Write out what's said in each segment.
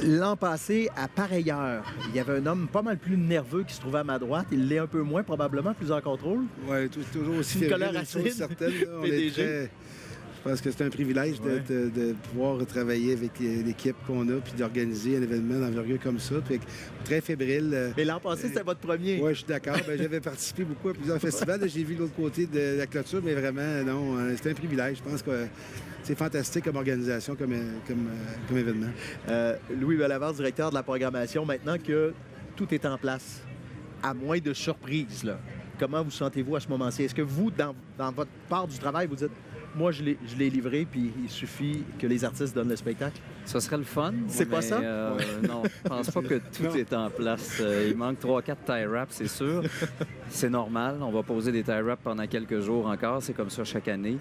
L'an passé, à pareille heure, il y avait un homme pas mal plus nerveux qui se trouvait à ma droite. Il l'est un peu moins, probablement, plus en contrôle. Oui, toujours aussi Nicolas fébrile, Racine, chose certaine. Là, on est PDG. très... Je pense que c'est un privilège de pouvoir travailler avec l'équipe qu'on a puis d'organiser un événement d'envergure comme ça. Puis, très fébrile. Mais l'an passé, c'était votre premier. Oui, je suis d'accord. J'avais participé beaucoup à plusieurs festivals. J'ai vu l'autre côté de la clôture, mais vraiment, non, c'est un privilège. Je pense que c'est fantastique comme organisation, comme événement. Louis Bellavance, directeur de la programmation, maintenant que tout est en place, à moins de surprises, là, comment vous sentez-vous à ce moment-ci? Est-ce que vous, dans votre part du travail, vous dites moi, je l'ai livré, puis il suffit que les artistes donnent le spectacle? Ça serait le fun. C'est pas ça? Non, je pense pas que tout est en place. Il manque 3-4 tie-wraps, c'est sûr. C'est normal. On va poser des tie-wraps pendant quelques jours encore. C'est comme ça chaque année.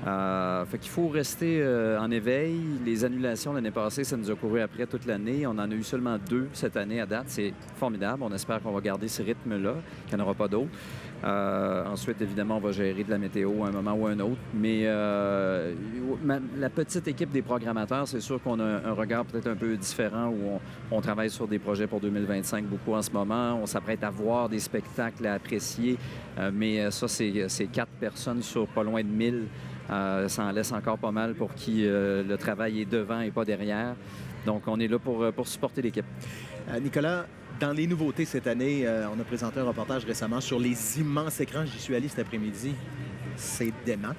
Fait qu'il faut rester en éveil. Les annulations l'année passée, ça nous a couru après toute l'année. On en a eu seulement 2 cette année à date. C'est formidable. On espère qu'on va garder ce rythme-là, qu'il n'y en aura pas d'autres. Ensuite, évidemment, on va gérer de la météo à un moment ou à un autre. Mais la petite équipe des programmateurs, c'est sûr qu'on a un regard peut-être un peu différent où on travaille sur des projets pour 2025 beaucoup en ce moment. On s'apprête à voir des spectacles à apprécier. Mais ça, c'est 4 personnes sur pas loin de 1000. Ça en laisse encore pas mal pour qui le travail est devant et pas derrière. Donc, on est là pour supporter l'équipe. Nicolas, dans les nouveautés cette année, on a présenté un reportage récemment sur les immenses écrans. J'y suis allé cet après-midi. C'est dément,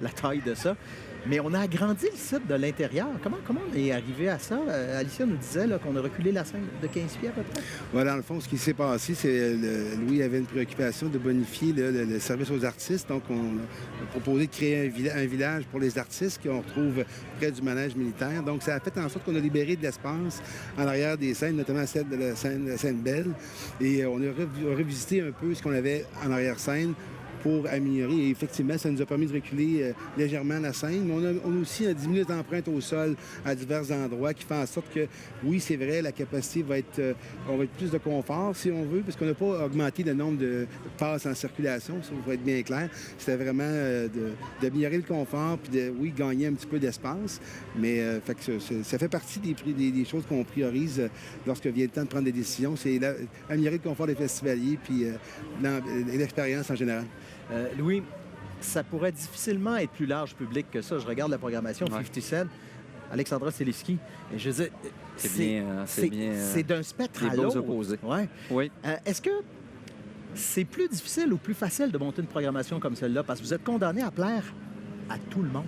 la taille de ça. Mais on a agrandi le site de l'intérieur. Comment on est arrivé à ça? Alicia nous disait qu'on a reculé la scène de 15 pieds à peu près. Voilà, dans le fond, ce qui s'est passé, c'est Louis avait une préoccupation de bonifier le service aux artistes. Donc, on a proposé de créer un village pour les artistes qu'on retrouve près du manège militaire. Donc, ça a fait en sorte qu'on a libéré de l'espace en arrière des scènes, notamment celle de la scène Belle. Et on a revisité un peu ce qu'on avait en arrière-scène pour améliorer. Et effectivement, ça nous a permis de reculer légèrement la scène. Mais on a aussi diminué les empreintes au sol à divers endroits qui fait en sorte que, oui, c'est vrai, la capacité va être plus de confort, si on veut, parce qu'on n'a pas augmenté le nombre de passes en circulation, ça va être bien clair. C'était vraiment d'améliorer le confort puis oui, gagner un petit peu d'espace. Mais fait que ça fait partie des choses qu'on priorise lorsque vient le temps de prendre des décisions. C'est améliorer le confort des festivaliers puis l'expérience en général. Louis, ça pourrait difficilement être plus large public que ça. Je regarde la programmation 50 Cent, Alexandra Selewski. Et je veux dire, c'est d'un spectre à l'autre. Opposés. Ouais. Oui. Est-ce que c'est plus difficile ou plus facile de monter une programmation comme celle-là? Parce que vous êtes condamné à plaire à tout le monde.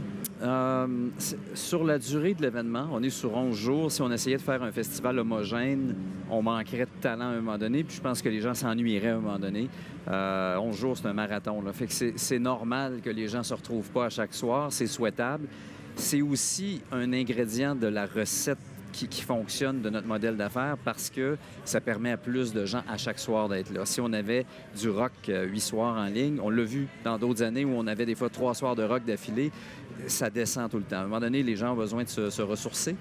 Sur la durée de l'événement, on est sur 11 jours. Si on essayait de faire un festival homogène, on manquerait de talent à un moment donné. Puis je pense que les gens s'ennuieraient à un moment donné. 11 jours, c'est un marathon. Là. Fait que c'est normal que les gens ne se retrouvent pas à chaque soir. C'est souhaitable. C'est aussi un ingrédient de la recette qui fonctionne de notre modèle d'affaires parce que ça permet à plus de gens à chaque soir d'être là. Si on avait du rock 8 soirs en ligne, on l'a vu dans d'autres années où on avait des fois 3 soirs de rock d'affilée, ça descend tout le temps. À un moment donné, les gens ont besoin de se ressourcer.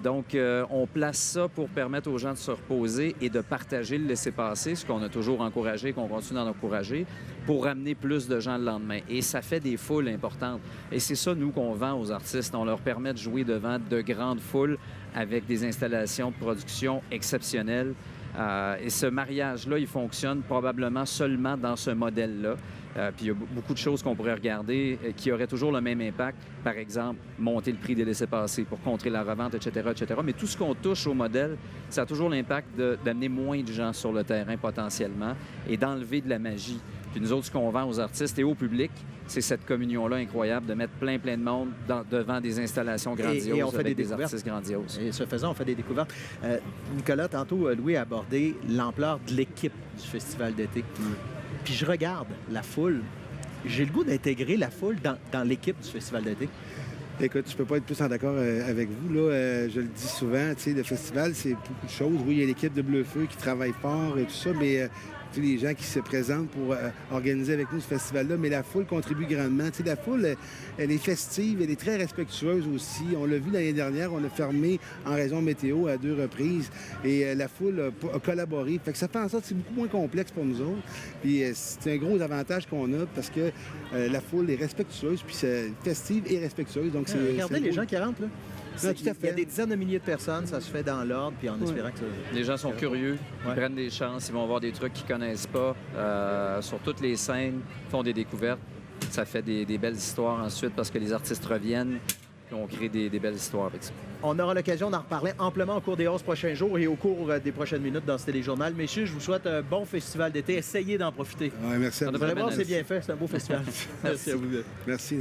Donc, on place ça pour permettre aux gens de se reposer et de partager le laisser-passer, ce qu'on a toujours encouragé et qu'on continue d'en encourager, pour ramener plus de gens le lendemain. Et ça fait des foules importantes. Et c'est ça, nous, qu'on vend aux artistes. On leur permet de jouer devant de grandes foules avec des installations de production exceptionnelles. Et ce mariage-là, il fonctionne probablement seulement dans ce modèle-là. Puis il y a beaucoup de choses qu'on pourrait regarder qui auraient toujours le même impact. Par exemple, monter le prix des laissez-passer pour contrer la revente, etc., etc. Mais tout ce qu'on touche au modèle, ça a toujours l'impact d'amener moins de gens sur le terrain potentiellement et d'enlever de la magie. Puis nous autres, ce qu'on vend aux artistes et au public, c'est cette communion-là incroyable de mettre plein de monde devant des installations grandioses et on fait avec des artistes grandioses. Et ce faisant, on fait des découvertes. Nicolas, tantôt, Louis a abordé l'ampleur de l'équipe du festival d'été. Puis je regarde la foule. J'ai le goût d'intégrer la foule dans l'équipe du festival d'été. Écoute, je peux pas être plus en accord avec vous. Là. Je le dis souvent, le festival, c'est beaucoup de choses. Oui, il y a l'équipe de Bleu Feu qui travaille fort et tout ça, mais les gens qui se présentent pour organiser avec nous ce festival-là, mais la foule contribue grandement. La foule, elle est festive, elle est très respectueuse aussi. On l'a vu l'année dernière, on a fermé en raison de météo à 2 reprises et la foule a collaboré. Fait que ça fait en sorte que c'est beaucoup moins complexe pour nous autres. Puis c'est un gros avantage qu'on a parce que la foule est respectueuse, puis c'est festive et respectueuse. Donc Regardez les gens qui rentrent, là. Non, tout à Il y a fait. des dizaines de milliers de personnes, ça se fait dans l'ordre, puis en espérant que ça... Les gens sont curieux, ils Ouais. prennent des chances, ils vont voir des trucs qu'ils connaissent pas sur toutes les scènes, font des découvertes. Ça fait des belles histoires ensuite parce que les artistes reviennent et on crée des belles histoires avec ça. On aura l'occasion d'en reparler amplement au cours des 11 prochains jours et au cours des prochaines minutes dans ce téléjournal. Messieurs, je vous souhaite un bon festival d'été. Essayez d'en profiter. Ouais, merci à Ça vous. devrait Vraiment, bien c'est aller. bien fait. C'est un beau festival. Merci à vous. Merci.